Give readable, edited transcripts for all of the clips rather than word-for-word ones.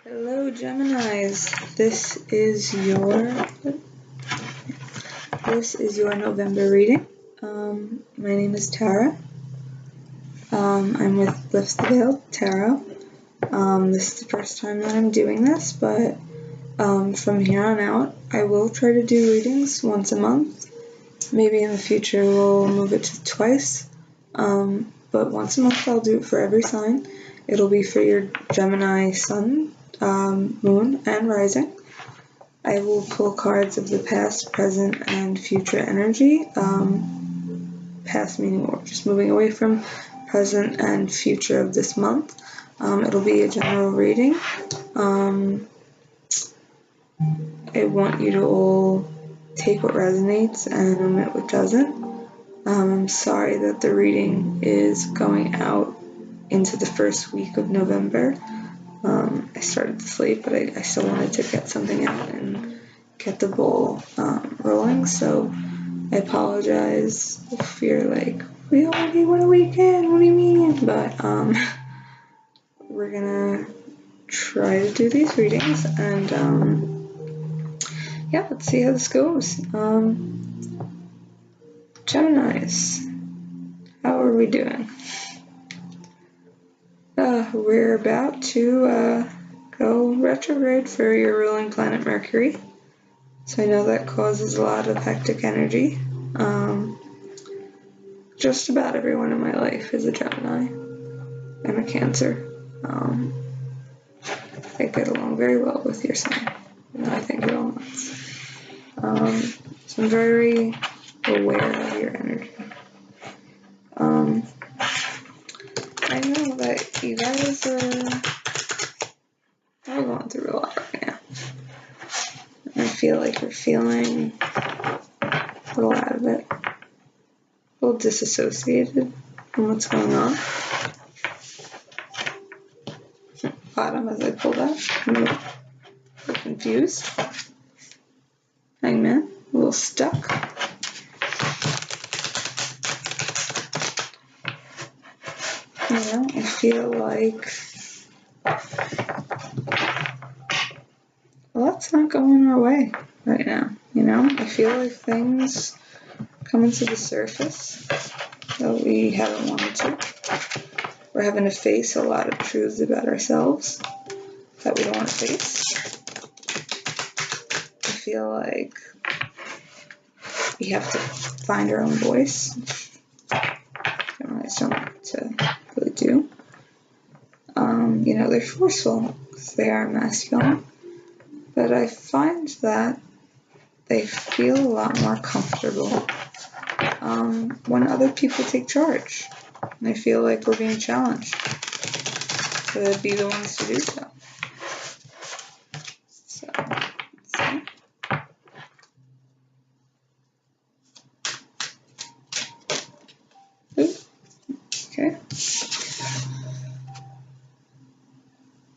Hello Geminis, this is your November reading. My name is Tara. I'm with Lifts the Veil Tarot. This is the first time that I'm doing this, but from here on out I will try to do readings once a month. Maybe in the future we'll move it to twice, but once a month I'll do it for every sign. It'll be for your Gemini sun, moon, and rising. I will pull cards of the past, present, and future energy. Past meaning we're just moving away from present and future of this month. It'll be a general reading. I want you to all take what resonates and omit what doesn't. I'm sorry that the reading is going out into the first week of November. I started this late, but I still wanted to get something out and get the ball rolling, so I apologize if you're like, we already went a weekend, what do you mean? But we're gonna try to do these readings, and yeah, let's see how this goes. Geminis, how are we doing? We're about to go retrograde for your ruling planet Mercury, so I know that causes a lot of hectic energy. Just about everyone in my life is a Gemini and a Cancer. I get along very well with your sign, and I think you're all nuts. So I'm very aware of your energy. I know that you guys are going through a lot right now. And I feel like you're feeling a little out of it, a little disassociated from what's going on. Bottom as I pull that, I'm a little confused. Hangman, a little stuck. You know, I feel like a lot's not going our way right now. You know, I feel like things coming to the surface that we haven't wanted to. We're having to face a lot of truths about ourselves that we don't want to face. I feel like we have to find our own voice. Gemini's don't like to really do. You know, they're forceful because they are masculine, but I find that they feel a lot more comfortable when other people take charge. And I feel like we're being challenged to be the ones to do so. So, let's see. Ooh, okay.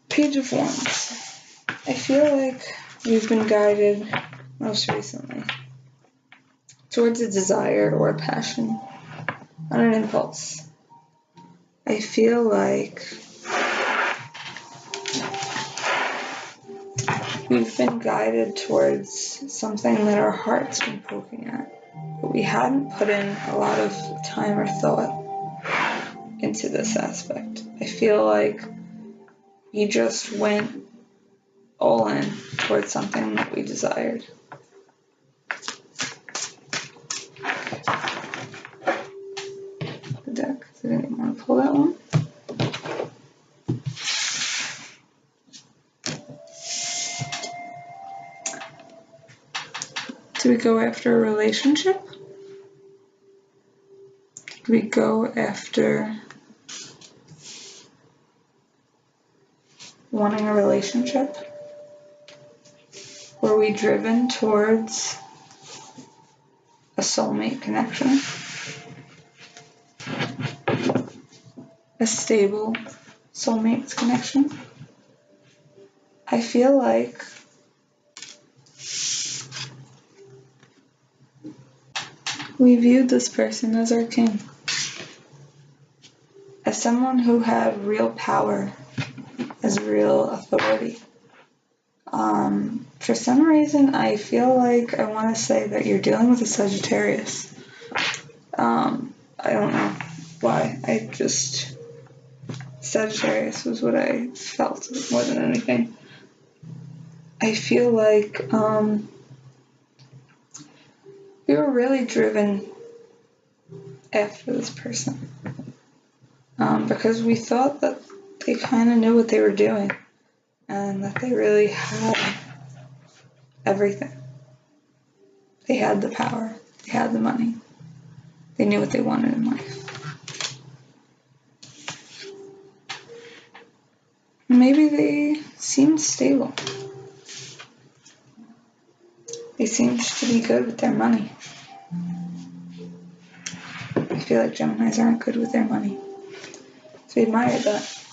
Page of Wands. I feel like we've been guided most recently towards a desire or a passion on an impulse. I feel like we've been guided towards something that our heart's been poking at, but we hadn't put in a lot of time or thought into this aspect. I feel like we just went all in towards something that we desired. The deck, I didn't want to pull that one. Do we go after a relationship? Do we go after wanting a relationship? Were we driven towards a soulmate connection? A stable soulmate connection? I feel like we viewed this person as our king, as someone who had real power, as real authority. For some reason, I feel like I want to say that you're dealing with a Sagittarius. I don't know why. Sagittarius was what I felt more than anything. I feel like we were really driven after this person because we thought that they kind of knew what they were doing and that they really had everything. They had the power, they had the money, they knew what they wanted in life. Maybe they seemed stable. They seemed to be good with their money. I feel like Geminis aren't good with their money. So we admired that.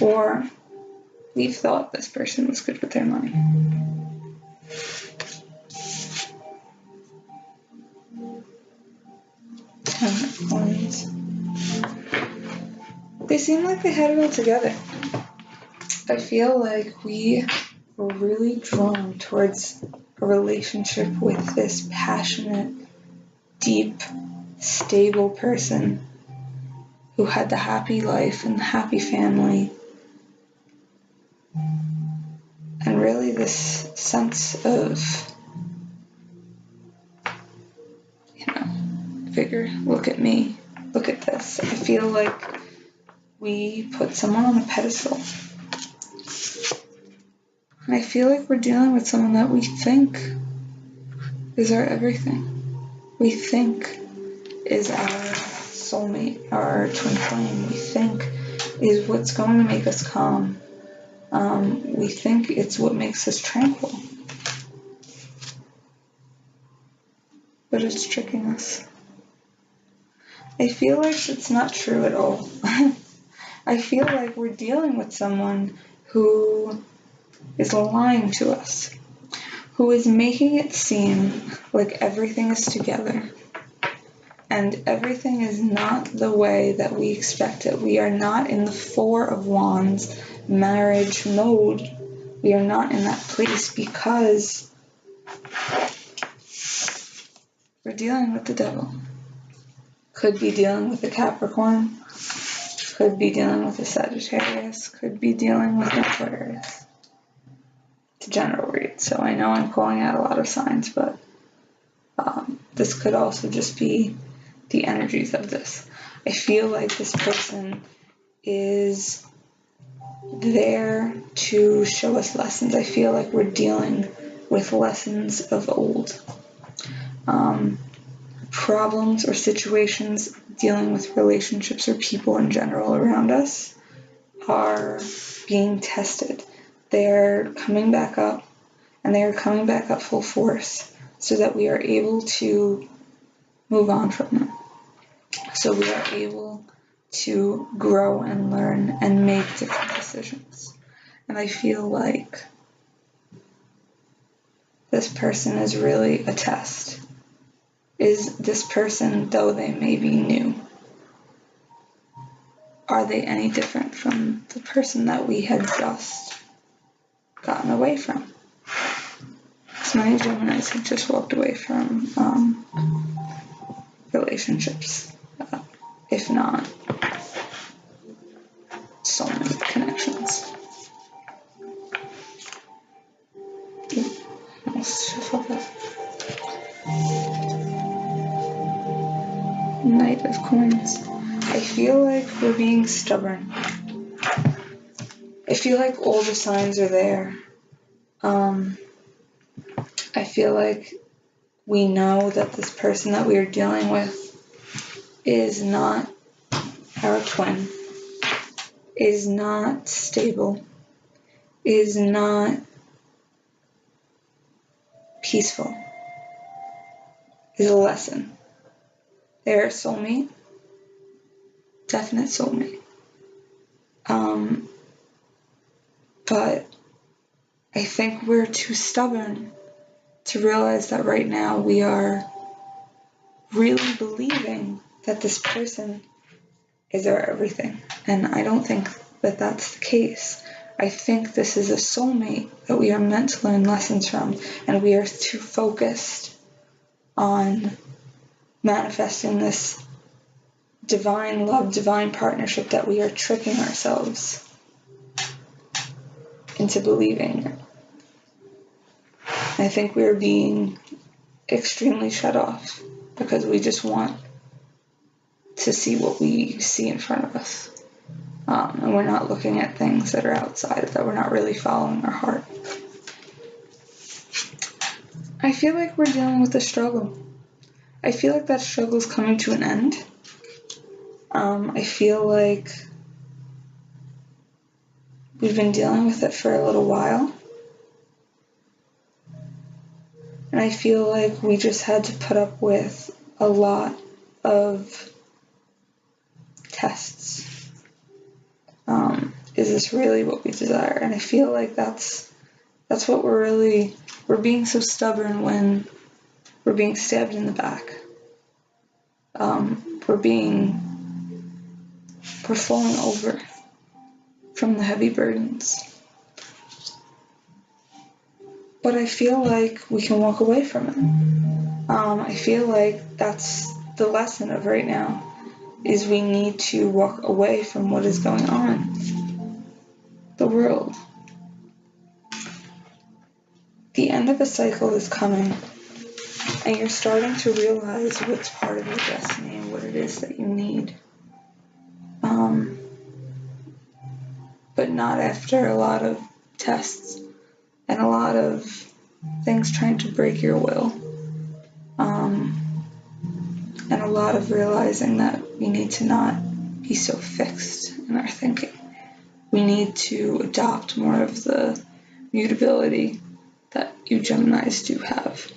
Or we thought this person was good with their money. Ten of Coins. They seem like they had it all together. I feel like we were really drawn towards a relationship with this passionate, deep, stable person who had the happy life and the happy family. And really this sense of, figure, look at me, look at this. I feel like we put someone on a pedestal. And I feel like we're dealing with someone that we think is our everything. We think is our soulmate, our twin flame. We think is what's going to make us calm. We think it's what makes us tranquil. But it's tricking us. I feel like it's not true at all. I feel like we're dealing with someone who is lying to us, who is making it seem like everything is together, and everything is not the way that we expect it. We are not in the Four of Wands marriage mode. We are not in that place because we're dealing with the devil. Could be dealing with a Capricorn, could be dealing with a Sagittarius, could be dealing with an Aquarius. It's a general read, so I know I'm pulling out a lot of signs, but this could also just be the energies of this. I feel like this person is there to show us lessons. I feel like we're dealing with lessons of old. Problems or situations dealing with relationships or people in general around us are being tested. They're coming back up, and they are coming back up full force so that we are able to move on from them. So we are able to grow and learn and make different decisions. And I feel like this person is really a test. Is this person, though they may be new, are they any different from the person that we had just gotten away from? So many Geminis have just walked away from relationships, if not soulmate connections. Let's shuffle that. Knight of Coins. I feel like we're being stubborn. I feel like all the signs are there. I feel like we know that this person that we are dealing with is not our twin, is not stable, is not peaceful, is a lesson. They're a soulmate, definite soulmate. But I think we're too stubborn to realize that right now we are really believing that this person is our everything. And I don't think that that's the case. I think this is a soulmate that we are meant to learn lessons from, and we are too focused on manifesting this divine love, divine partnership that we are tricking ourselves into believing. I think we're being extremely shut off because we just want to see what we see in front of us. And we're not looking at things that are outside, that we're not really following our heart. I feel like we're dealing with a struggle. I feel like that struggle is coming to an end. I feel like we've been dealing with it for a little while. And I feel like we just had to put up with a lot of tests. Is this really what we desire? And I feel like that's what we're being so stubborn when we're being stabbed in the back. We're falling over from the heavy burdens. But I feel like we can walk away from it. I feel like that's the lesson of right now, is we need to walk away from what is going on. The world. The end of a cycle is coming, and you're starting to realize what's part of your destiny and what it is that you need. But not after a lot of tests and a lot of things trying to break your will. And a lot of realizing that we need to not be so fixed in our thinking. We need to adopt more of the mutability that you Geminis do have.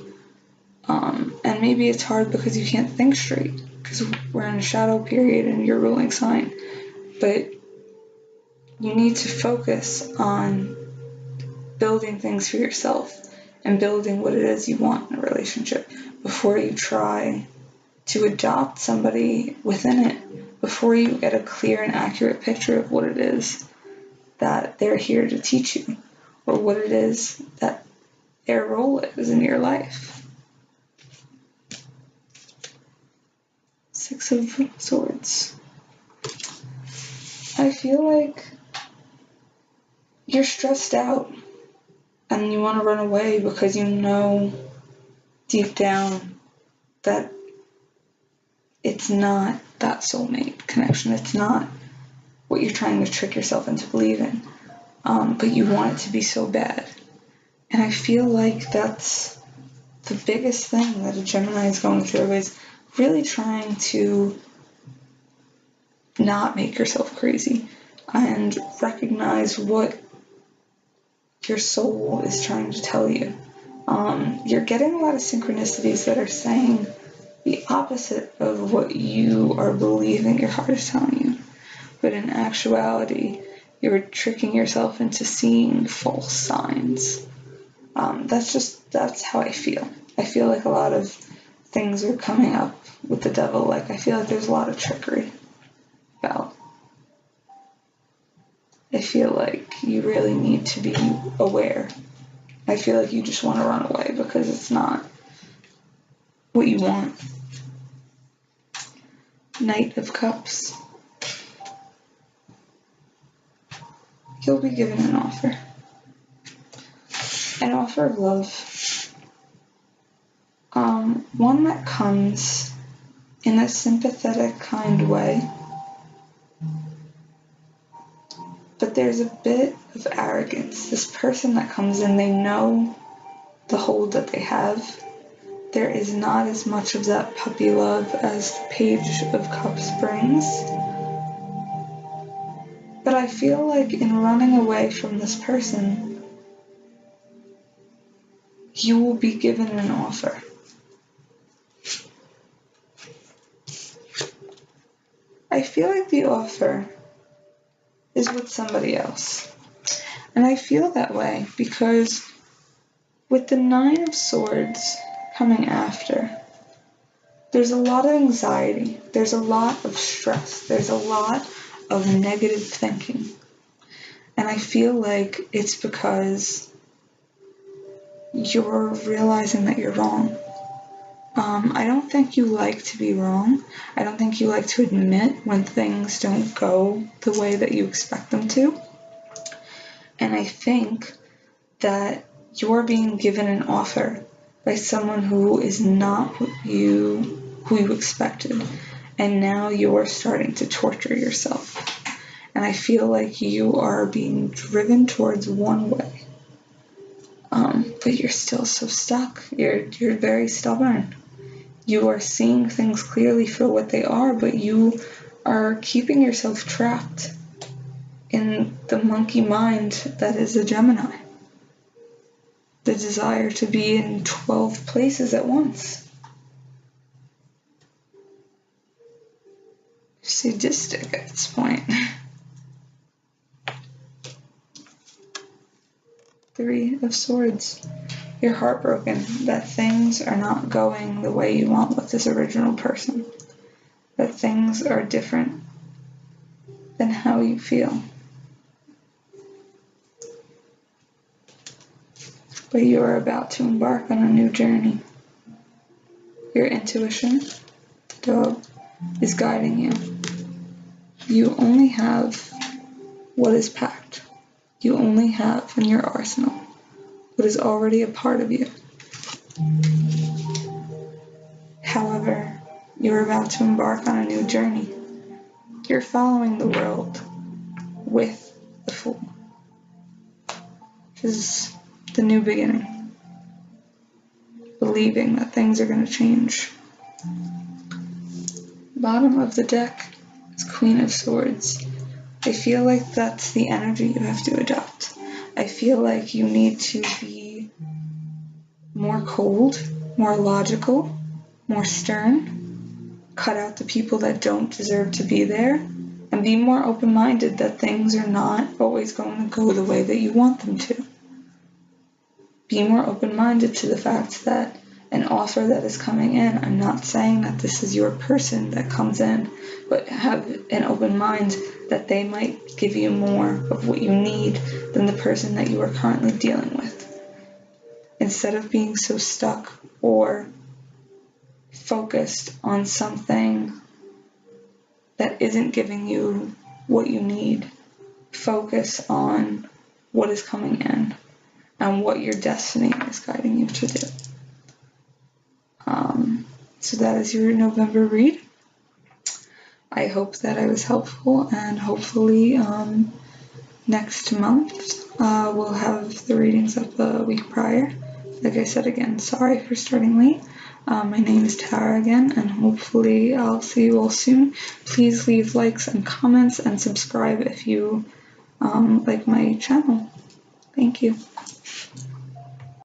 And maybe it's hard because you can't think straight, because we're in a shadow period and you're ruling sign. But you need to focus on building things for yourself and building what it is you want in a relationship before you try to adopt somebody within it, before you get a clear and accurate picture of what it is that they're here to teach you, or what it is that their role is in your life. 6 of Swords. I feel like you're stressed out and you want to run away because you know deep down that it's not that soulmate connection. It's not what you're trying to trick yourself into believing. But you want it to be so bad. And I feel like that's the biggest thing that a Gemini is going through, is really trying to not make yourself crazy and recognize what your soul is trying to tell you. You're getting a lot of synchronicities that are saying the opposite of what you are believing your heart is telling you. But in actuality, you're tricking yourself into seeing false signs. That's how I feel. I feel like a lot of things are coming up with the devil. Like, I feel like there's a lot of trickery about. I feel like you really need to be aware. I feel like you just want to run away because it's not what you want. Knight of Cups. You'll be given an offer. An offer of love. One that comes in a sympathetic, kind way. But there's a bit of arrogance. This person that comes in, they know the hold that they have. There is not as much of that puppy love as the Page of Cups brings. But I feel like in running away from this person, you will be given an offer. I feel like the offer is with somebody else. And I feel that way because with the 9 of Swords coming after, there's a lot of anxiety, there's a lot of stress, there's a lot of negative thinking. And I feel like it's because you're realizing that you're wrong. I don't think you like to be wrong. I don't think you like to admit when things don't go the way that you expect them to. And I think that you're being given an offer by someone who is not who you expected. And now you're starting to torture yourself. And I feel like you are being driven towards one way. But you're still so stuck. You're very stubborn. You are seeing things clearly for what they are, but you are keeping yourself trapped in the monkey mind that is a Gemini. The desire to be in 12 places at once. Sadistic at this point. 3 of Swords. You're heartbroken that things are not going the way you want with this original person. That things are different than how you feel. But you are about to embark on a new journey. Your intuition, the dog, is guiding you. You only have what is packed. You only have in your arsenal what is already a part of you. However, you're about to embark on a new journey. You're following the world with the Fool. This is the new beginning. Believing that things are going to change. Bottom of the deck is Queen of Swords. I feel like that's the energy you have to adopt. I feel like you need to be more cold, more logical, more stern, cut out the people that don't deserve to be there, and be more open-minded that things are not always going to go the way that you want them to. Be more open-minded to the fact that an offer that is coming in, I'm not saying that this is your person that comes in, but have an open mind that they might give you more of what you need than the person that you are currently dealing with. Instead of being so stuck or focused on something that isn't giving you what you need, focus on what is coming in and what your destiny is guiding you to do. So that is your November read. I hope that I was helpful, and hopefully next month we'll have the readings of the week prior. Like I said again, sorry for starting late. My name is Tara again, and hopefully I'll see you all soon. Please leave likes and comments and subscribe if you like my channel. Thank you.